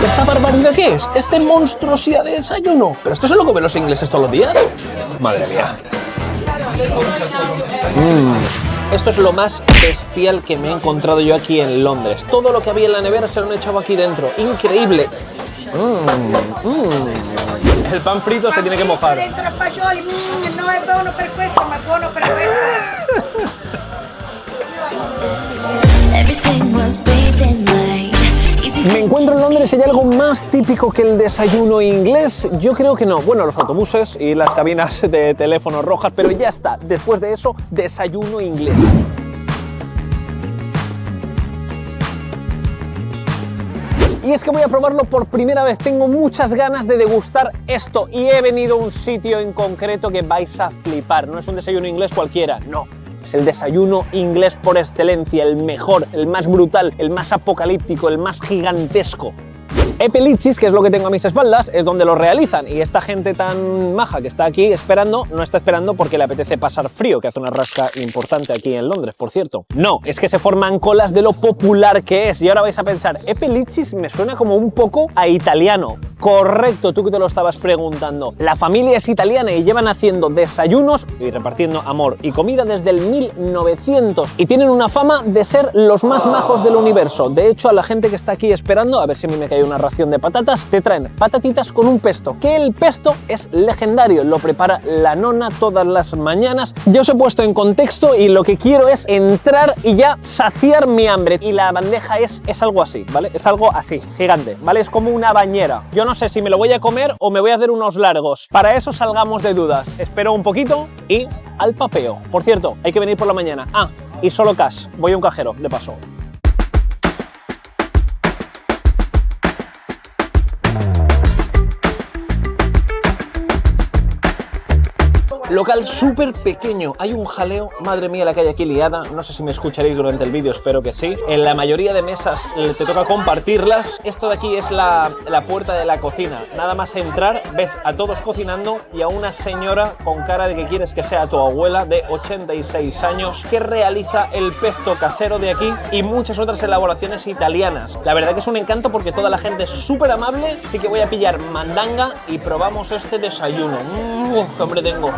¿Esta barbaridad qué es? ¿Este monstruosidad de desayuno? ¿Pero esto es lo que ven los ingleses todos los días? Madre mía. Esto es lo más bestial que me he encontrado yo aquí en Londres. Todo lo que había en la nevera se lo han echado aquí dentro. Increíble. El pan frito se tiene que mojar. No es bueno per questo, ma buono per questo. ¿Me encuentro en Londres? ¿Hay algo más típico que el desayuno inglés? Yo creo que no. Bueno, los autobuses y las cabinas de teléfono rojas, pero ya está. Después de eso, desayuno inglés. Y es que voy a probarlo por primera vez. Tengo muchas ganas de degustar esto y he venido a un sitio en concreto que vais a flipar. No es un desayuno inglés cualquiera, no. Es el desayuno inglés por excelencia, el mejor, el más brutal, el más apocalíptico, el más gigantesco. Epelichis, que es lo que tengo a mis espaldas, es donde lo realizan, y esta gente tan maja que está aquí esperando, no está esperando porque le apetece pasar frío, que hace una rasca importante aquí en Londres, por cierto. No, es que se forman colas de lo popular que es, y ahora vais a pensar, Epelichis me suena como un poco a italiano. Correcto, tú que te lo estabas preguntando. La familia es italiana y llevan haciendo desayunos y repartiendo amor y comida desde el 1900, y tienen una fama de ser los más majos del universo. De hecho, a la gente que está aquí esperando, a ver si a mí me cae una ración de patatas, te traen patatitas con un pesto, que el pesto es legendario, lo prepara la nona todas las mañanas. Yo os he puesto en contexto y lo que quiero es entrar y ya saciar mi hambre, y la bandeja es algo así, ¿vale? Es algo así, gigante, ¿vale? Es como una bañera. Yo no sé si me lo voy a comer o me voy a hacer unos largos. Para eso salgamos de dudas. Espero un poquito y al papeo. Por cierto, hay que venir por la mañana. Ah, y solo cash. Voy a un cajero, de paso. Local súper pequeño, hay un jaleo, madre mía la que hay aquí liada, no sé si me escucharéis durante el vídeo, espero que sí. En la mayoría de mesas te toca compartirlas. Esto de aquí es la puerta de la cocina, nada más entrar ves a todos cocinando y a una señora con cara de que quieres que sea tu abuela de 86 años que realiza el pesto casero de aquí y muchas otras elaboraciones italianas. La verdad que es un encanto porque toda la gente es súper amable, así que voy a pillar mandanga y probamos este desayuno. ¡Qué hambre tengo!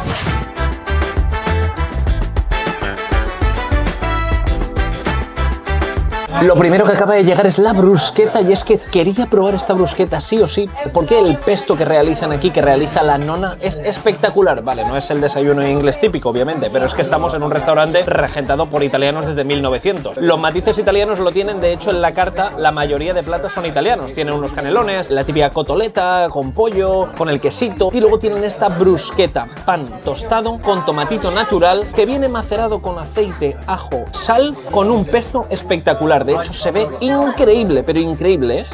Lo primero que acaba de llegar es la brusqueta, y es que quería probar esta brusqueta sí o sí, porque el pesto que realizan aquí, que realiza la nona, es espectacular. Vale, no es el desayuno inglés típico, obviamente, pero es que estamos en un restaurante regentado por italianos desde 1900. Los matices italianos lo tienen, de hecho, en la carta, la mayoría de platos son italianos. Tienen unos canelones, la típica cotoleta con pollo, con el quesito, y luego tienen esta brusqueta, pan tostado con tomatito natural, que viene macerado con aceite, ajo, sal, con un pesto espectacular. De hecho, se ve increíble, pero increíble, ¿eh?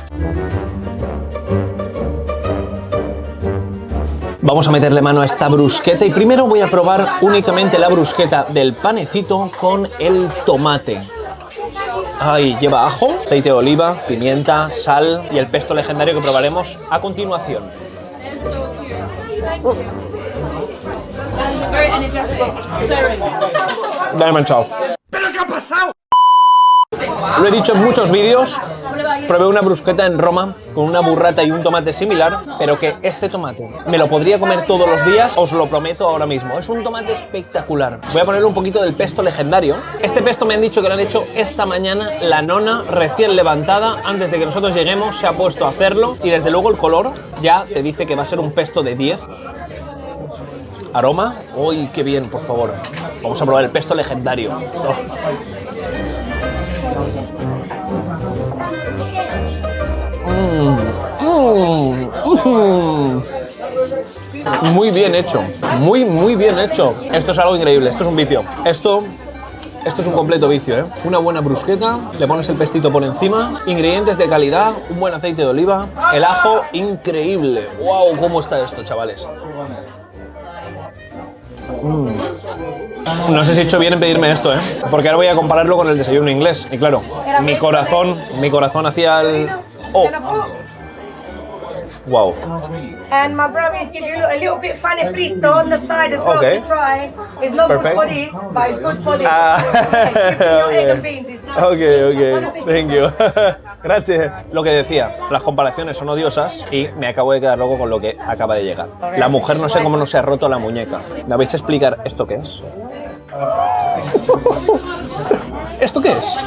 Vamos a meterle mano a esta brusqueta y primero voy a probar únicamente la brusqueta del panecito con el tomate. Ay, lleva ajo, aceite de oliva, pimienta, sal y el pesto legendario que probaremos a continuación. Dale manchado. ¿Pero qué ha pasado? Lo he dicho en muchos vídeos, probé una brusqueta en Roma con una burrata y un tomate similar, pero que este tomate me lo podría comer todos los días, os lo prometo ahora mismo. Es un tomate espectacular. Voy a ponerle un poquito del pesto legendario. Este pesto me han dicho que lo han hecho esta mañana, la nona recién levantada, antes de que nosotros lleguemos se ha puesto a hacerlo, y desde luego el color ya te dice que va a ser un pesto de 10. Aroma, uy, qué bien, por favor. Vamos a probar el pesto legendario. Muy bien hecho, muy bien hecho. Esto es algo increíble, esto es un vicio. Esto es un completo vicio, ¿eh? Una buena brusqueta, le pones el pestito por encima, ingredientes de calidad, un buen aceite de oliva, el ajo, increíble. ¡Wow! ¿Cómo está esto, chavales? No sé si he hecho bien en pedirme esto, ¿eh? Porque ahora voy a compararlo con el desayuno inglés. Y claro, mi corazón hacia el... ¡Oh! Wow. And my brother is giving you a little bit funny frito on the side as well Okay. to try. It's not Perfect. good for this, but it's good for this. Ah, Your egg and okay. beans is not Ok, thank you. Gracias. Lo que decía, las comparaciones son odiosas y me acabo de quedar loco con lo que acaba de llegar. La mujer no sé cómo no se ha roto la muñeca. ¿Me vais a explicar esto qué es? ¿Esto qué es?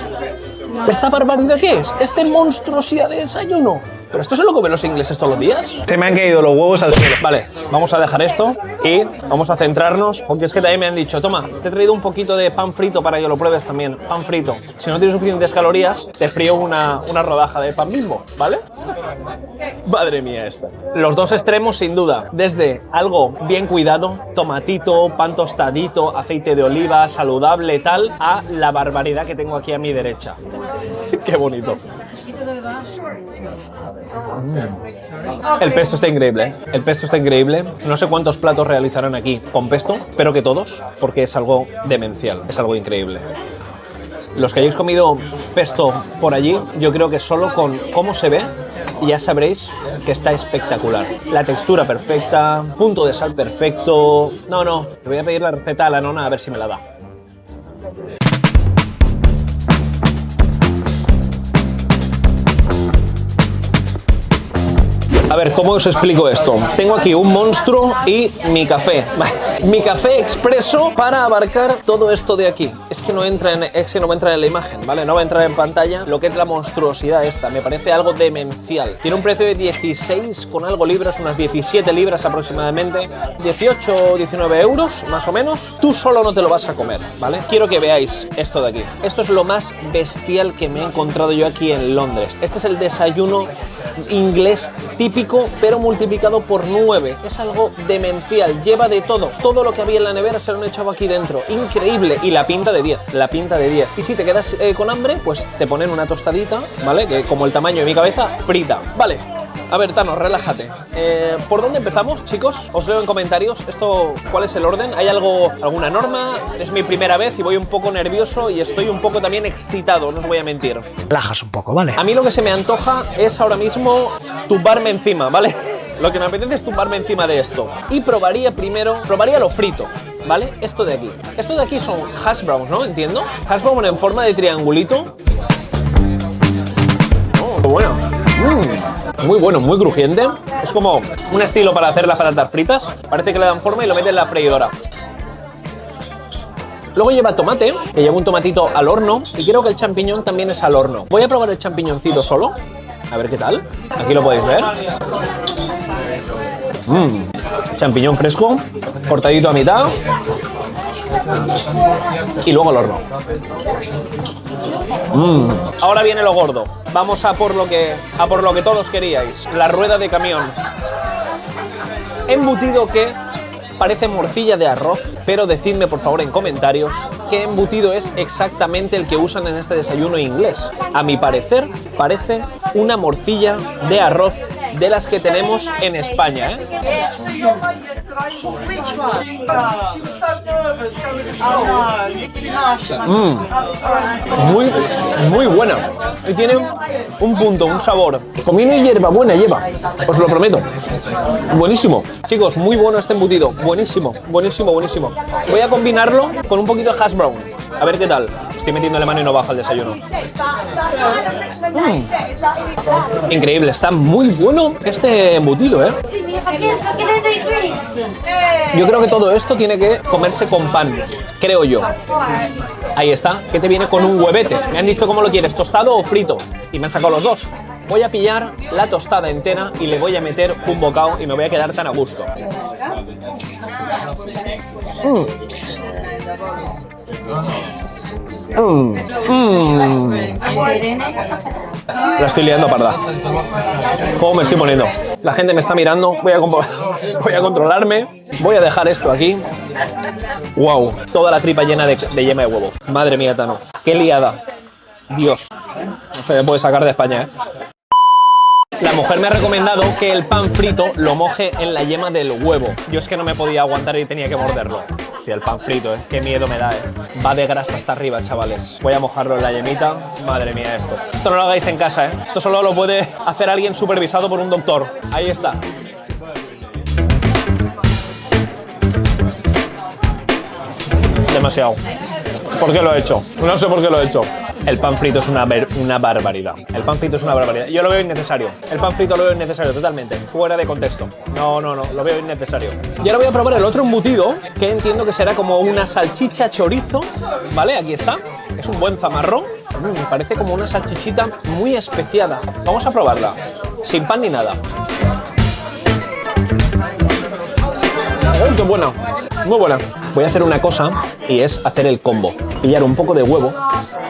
¿Esta barbaridad qué es? ¿Este monstruosidad de desayuno? ¿Pero esto se lo comen los ingleses todos los días? Se me han caído los huevos al suelo. Vale, vamos a dejar esto y vamos a centrarnos, porque es que también me han dicho, toma, te he traído un poquito de pan frito para que lo pruebes también, pan frito. Si no tienes suficientes calorías, te frío una rodaja de pan Bimbo, ¿vale? Madre mía esta. Los dos extremos, sin duda, desde algo bien cuidado, tomatito, pan tostadito, aceite de oliva, saludable, tal, a la barbaridad que tengo aquí a mi derecha. Qué bonito. El pesto está increíble, ¿eh? El pesto está increíble. No sé cuántos platos realizarán aquí con pesto, pero que todos, porque es algo demencial, es algo increíble. Los que hayáis comido pesto por allí, yo creo que solo con cómo se ve ya sabréis que está espectacular. La textura perfecta, punto de sal perfecto. No, le voy a pedir la receta a la nona a ver si me la da. A ver, ¿cómo os explico esto? Tengo aquí un monstruo y mi café. Mi café expreso para abarcar todo esto de aquí. Es que no entra en la imagen, ¿vale? No va a entrar en pantalla lo que es la monstruosidad esta. Me parece algo demencial. Tiene un precio de 16 con algo libras, unas 17 libras aproximadamente. 18 o 19 euros, más o menos. Tú solo no te lo vas a comer, ¿vale? Quiero que veáis esto de aquí. Esto es lo más bestial que me he encontrado yo aquí en Londres. Este es el desayuno inglés típico, pero multiplicado por 9. Es algo demencial, lleva de todo. Todo lo que había en la nevera se lo han echado aquí dentro. Increíble. Y la pinta de 10. La pinta de 10. Y si te quedas con hambre, pues te ponen una tostadita, ¿vale? Que como el tamaño de mi cabeza, frita. Vale. A ver, Thanos, relájate. ¿Por dónde empezamos, chicos? Os leo en comentarios. ¿Cuál es el orden? ¿Hay alguna norma? Es mi primera vez y voy un poco nervioso y estoy un poco también excitado, no os voy a mentir. Relajas un poco, ¿vale? A mí lo que se me antoja es ahora mismo tumbarme encima, ¿vale? Lo que me apetece es tumbarme encima de esto. Y probaría lo frito, ¿vale? Esto de aquí. Esto de aquí son hash browns, ¿no? Entiendo. Hash brown en forma de triangulito. Oh, qué bueno. Muy bueno, muy crujiente. Es como un estilo para hacer las patatas fritas. Parece que le dan forma y lo meten en la freidora. Luego lleva tomate, que lleva un tomatito al horno. Y creo que el champiñón también es al horno. Voy a probar el champiñoncito solo. A ver qué tal. Aquí lo podéis ver. Champiñón fresco, cortadito a mitad. Y luego al horno. Ahora viene lo gordo. Vamos a por lo que todos queríais. La rueda de camión. Embutido que parece morcilla de arroz, pero decidme por favor en comentarios qué embutido es exactamente el que usan en este desayuno inglés. A mi parecer, parece una morcilla de arroz de las que tenemos en España, ¿eh? Muy buena. Y tiene un punto, un sabor. Comino y hierbabuena lleva, os lo prometo. Buenísimo. Chicos, muy bueno este embutido. Buenísimo. Voy a combinarlo con un poquito de hash brown. A ver qué tal. Estoy metiéndole mano y no baja el desayuno. Increíble, está muy bueno este embutido, ¿eh? Yo creo que todo esto tiene que comerse con pan, creo yo. Ahí está, que te viene con un huevete. Me han dicho cómo lo quieres, tostado o frito. Y me han sacado los dos. Voy a pillar la tostada entera y le voy a meter un bocado y me voy a quedar tan a gusto. La estoy liando parda. ¿Cómo me estoy poniendo? La gente me está mirando. Voy a controlarme. Voy a dejar esto aquí. Wow, toda la tripa llena de yema de huevo. Madre mía, Tano. Qué liada. Dios. No se me puede sacar de España, ¿eh? La mujer me ha recomendado que el pan frito lo moje en la yema del huevo. Yo es que no me podía aguantar y tenía que morderlo. Hostia, el pan frito, qué miedo me da, Va de grasa hasta arriba, chavales. Voy a mojarlo en la yemita. Madre mía, esto. Esto no lo hagáis en casa, Esto solo lo puede hacer alguien supervisado por un doctor. Ahí está. Demasiado. ¿Por qué lo he hecho? No sé por qué lo he hecho. El pan frito es una barbaridad. El pan frito es una barbaridad. Yo lo veo innecesario. El pan frito lo veo innecesario totalmente. Fuera de contexto. No. Lo veo innecesario. Y ahora voy a probar el otro embutido, que entiendo que será como una salchicha chorizo. ¿Vale? Aquí está. Es un buen zamarrón. Me parece como una salchichita muy especiada. Vamos a probarla. Sin pan ni nada. ¡Oh, qué buena! Muy buena. Voy a hacer una cosa y es hacer el combo. Pillar un poco de huevo,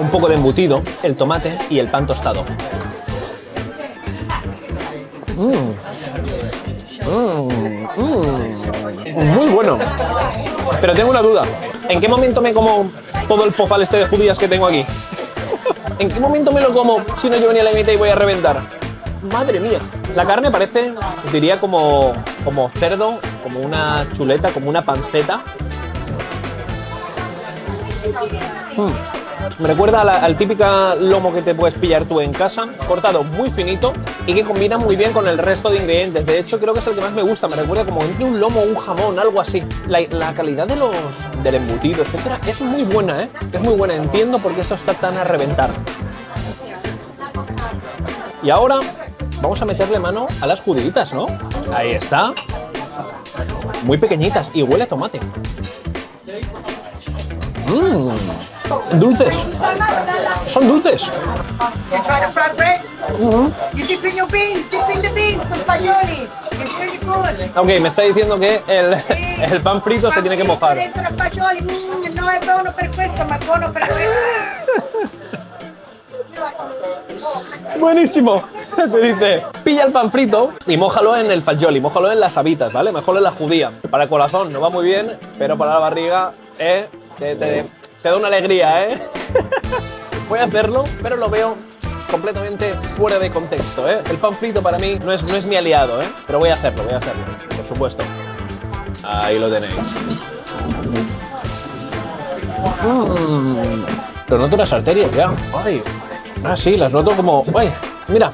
un poco de embutido, el tomate y el pan tostado. Muy bueno. Pero tengo una duda. ¿En qué momento me como todo el pozal este de judías que tengo aquí? ¿En qué momento me lo como si no llevo ni a la mitad y voy a reventar? Madre mía. La carne parece, diría, como cerdo, como una chuleta, como una panceta. Me recuerda al típico lomo que te puedes pillar tú en casa, cortado muy finito y que combina muy bien con el resto de ingredientes. De hecho, creo que es el que más me gusta. Me recuerda como entre un lomo o un jamón, algo así. La calidad del embutido, etcétera, es muy buena, Es muy buena. Entiendo por qué esto está tan a reventar. Y ahora vamos a meterle mano a las judíitas, ¿no? Ahí está. Muy pequeñitas y huele a tomate. Dulces. Son dulces. You try the fried bread? You dip in your beans, dip in the beans with fagioli. It's really good. Ok, me está diciendo que el pan frito se tiene que mojar. Dentro la fagioli, no è buono per questo, ma è buono per questo. Buenísimo. Te dice, pilla el pan frito y mójalo en el fagioli, mójalo en las habitas, ¿vale? Mejor en la judía. Para el corazón no va muy bien, pero para la barriga, te da una alegría, Voy a hacerlo, pero lo veo completamente fuera de contexto, El pan frito para mí no es mi aliado, Pero voy a hacerlo, por supuesto. Ahí lo tenéis. Pero noto las arterias ya. Ay. Ah, sí, las noto como... ¡Ay! Mira,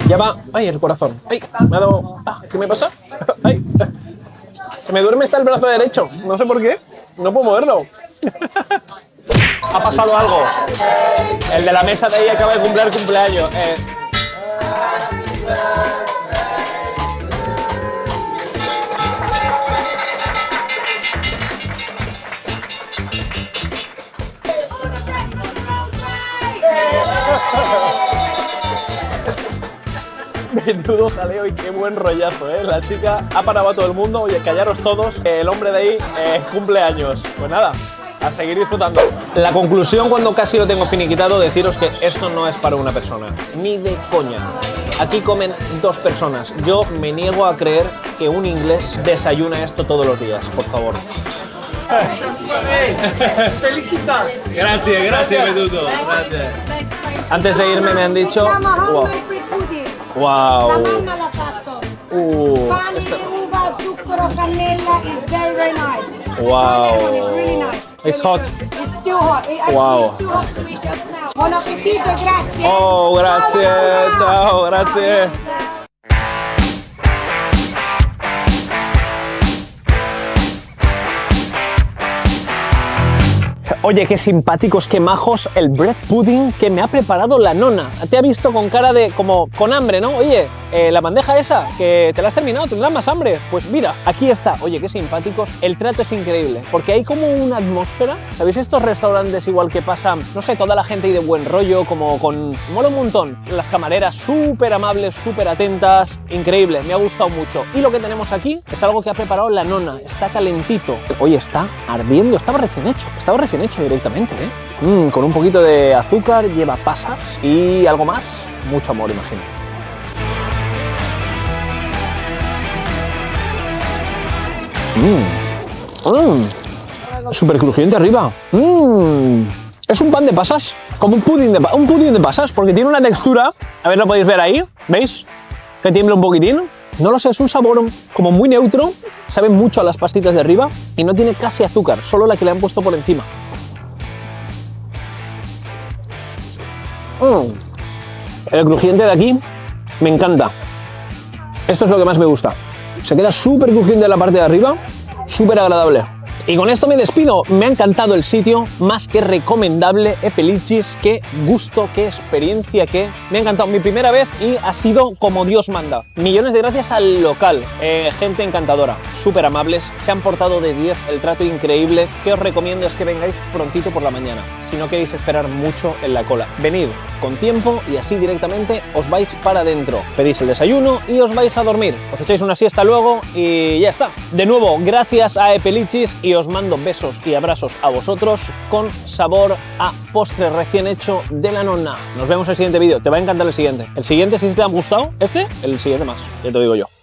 ya va... ¡Ay, el corazón! ¡Ay! Me ha dado... Ah, ¿qué me pasa? ¡Ay! Se me duerme hasta el brazo derecho. No sé por qué. No puedo moverlo. Ha pasado algo. El de la mesa de ahí acaba de cumplir cumpleaños. Menudo jaleo y qué buen rollazo, La chica ha parado a todo el mundo. Oye, callaros todos, el hombre de ahí cumple años. Pues nada, a seguir disfrutando. La conclusión, cuando casi lo tengo finiquitado, deciros que esto no es para una persona, ni de coña. Aquí comen 2 personas. Yo me niego a creer que un inglés desayuna esto todos los días, por favor. Felicità! Grazie Veduto. Antes de irme me han dicho... Wow. La mamma l'ha fatto. Pane, uva, zucchero, cannella. It's very nice. Wow. It's really nice. It's hot. It's still hot. Wow. It's too hot to eat just now. Buon appetito, grazie. Oh, grazie. Ciao, grazie. Oye, qué simpáticos, qué majos el bread pudding que me ha preparado la nona. Te ha visto con cara de como con hambre, ¿no? Oye, la bandeja esa, que te la has terminado, tendrás más hambre. Pues mira, aquí está. Oye, qué simpáticos. El trato es increíble, porque hay como una atmósfera. ¿Sabéis estos restaurantes igual que pasan, no sé, toda la gente ahí de buen rollo, como con... Mola un montón. Las camareras súper amables, súper atentas. Increíble, me ha gustado mucho. Y lo que tenemos aquí es algo que ha preparado la nona. Está calentito. Oye, está ardiendo. Estaba recién hecho directamente, con un poquito de azúcar, lleva pasas y algo más, mucho amor, imagino. Súper crujiente arriba. Es un pan de pasas, como un pudín de pasas, porque tiene una textura, a ver, lo podéis ver ahí, ¿veis? Que tiembla un poquitín. No lo sé, es un sabor como muy neutro, sabe mucho a las pastitas de arriba y no tiene casi azúcar, solo la que le han puesto por encima. El crujiente de aquí me encanta. Esto es lo que más me gusta. Se queda súper crujiente en la parte de arriba, súper agradable. Y con esto me despido. Me ha encantado el sitio, más que recomendable. Epelicis, qué gusto, qué experiencia, qué... Me ha encantado mi primera vez y ha sido como Dios manda. Millones de gracias al local, gente encantadora, súper amables, se han portado de 10, el trato increíble. Que os recomiendo es que vengáis prontito por la mañana, si no queréis esperar mucho en la cola. Venid con tiempo y así directamente os vais para adentro. Pedís el desayuno y os vais a dormir. Os echáis una siesta luego y ya está. De nuevo, gracias a Epelicis y os mando besos y abrazos a vosotros con sabor a postre recién hecho de la nonna. Nos vemos en el siguiente vídeo. Te va a encantar el siguiente. El siguiente, si te ha gustado, el siguiente más. Ya te lo digo yo.